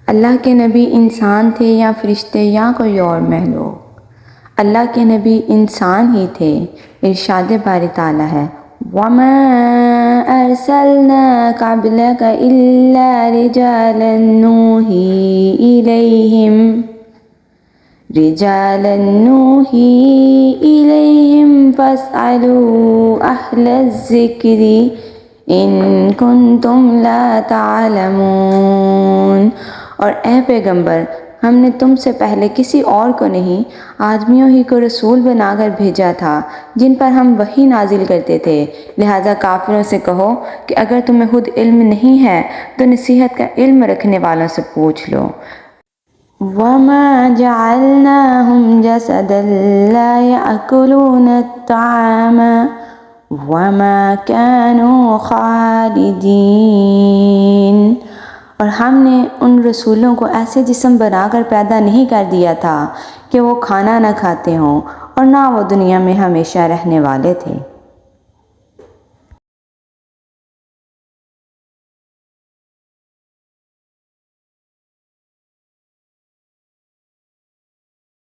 اللہ کے نبی انسان تھے یا فرشتے یا کوئی اور مخلوق؟ اللہ کے نبی انسان ہی تھے۔ ارشاد باری تعالیٰ ہے وَمَا أَرْسَلْنَا قَبْلَكَ إِلَّا رِجَالًا نُوحِي إِلَيْهِمْ فَاسْأَلُوا أَهْلَ الذِّكْرِ إِن كُنتُمْ لَا تَعْلَمُونَ۔ اور اے پیغمبر، ہم نے تم سے پہلے کسی اور کو نہیں، آدمیوں ہی کو رسول بنا کر بھیجا تھا جن پر ہم وحی نازل کرتے تھے، لہٰذا کافروں سے کہو کہ اگر تمہیں خود علم نہیں ہے تو نصیحت کا علم رکھنے والوں سے پوچھ لو۔ وَمَا جَعَلْنَاهُمْ جَسَدًا لَا يَأْكُلُونَ الطَّعَامَ وَمَا كَانُوا خَالِدِينَ۔ اور ہم نے ان رسولوں کو ایسے جسم بنا کر پیدا نہیں کر دیا تھا کہ وہ کھانا نہ کھاتے ہوں، اور نہ وہ دنیا میں ہمیشہ رہنے والے تھے۔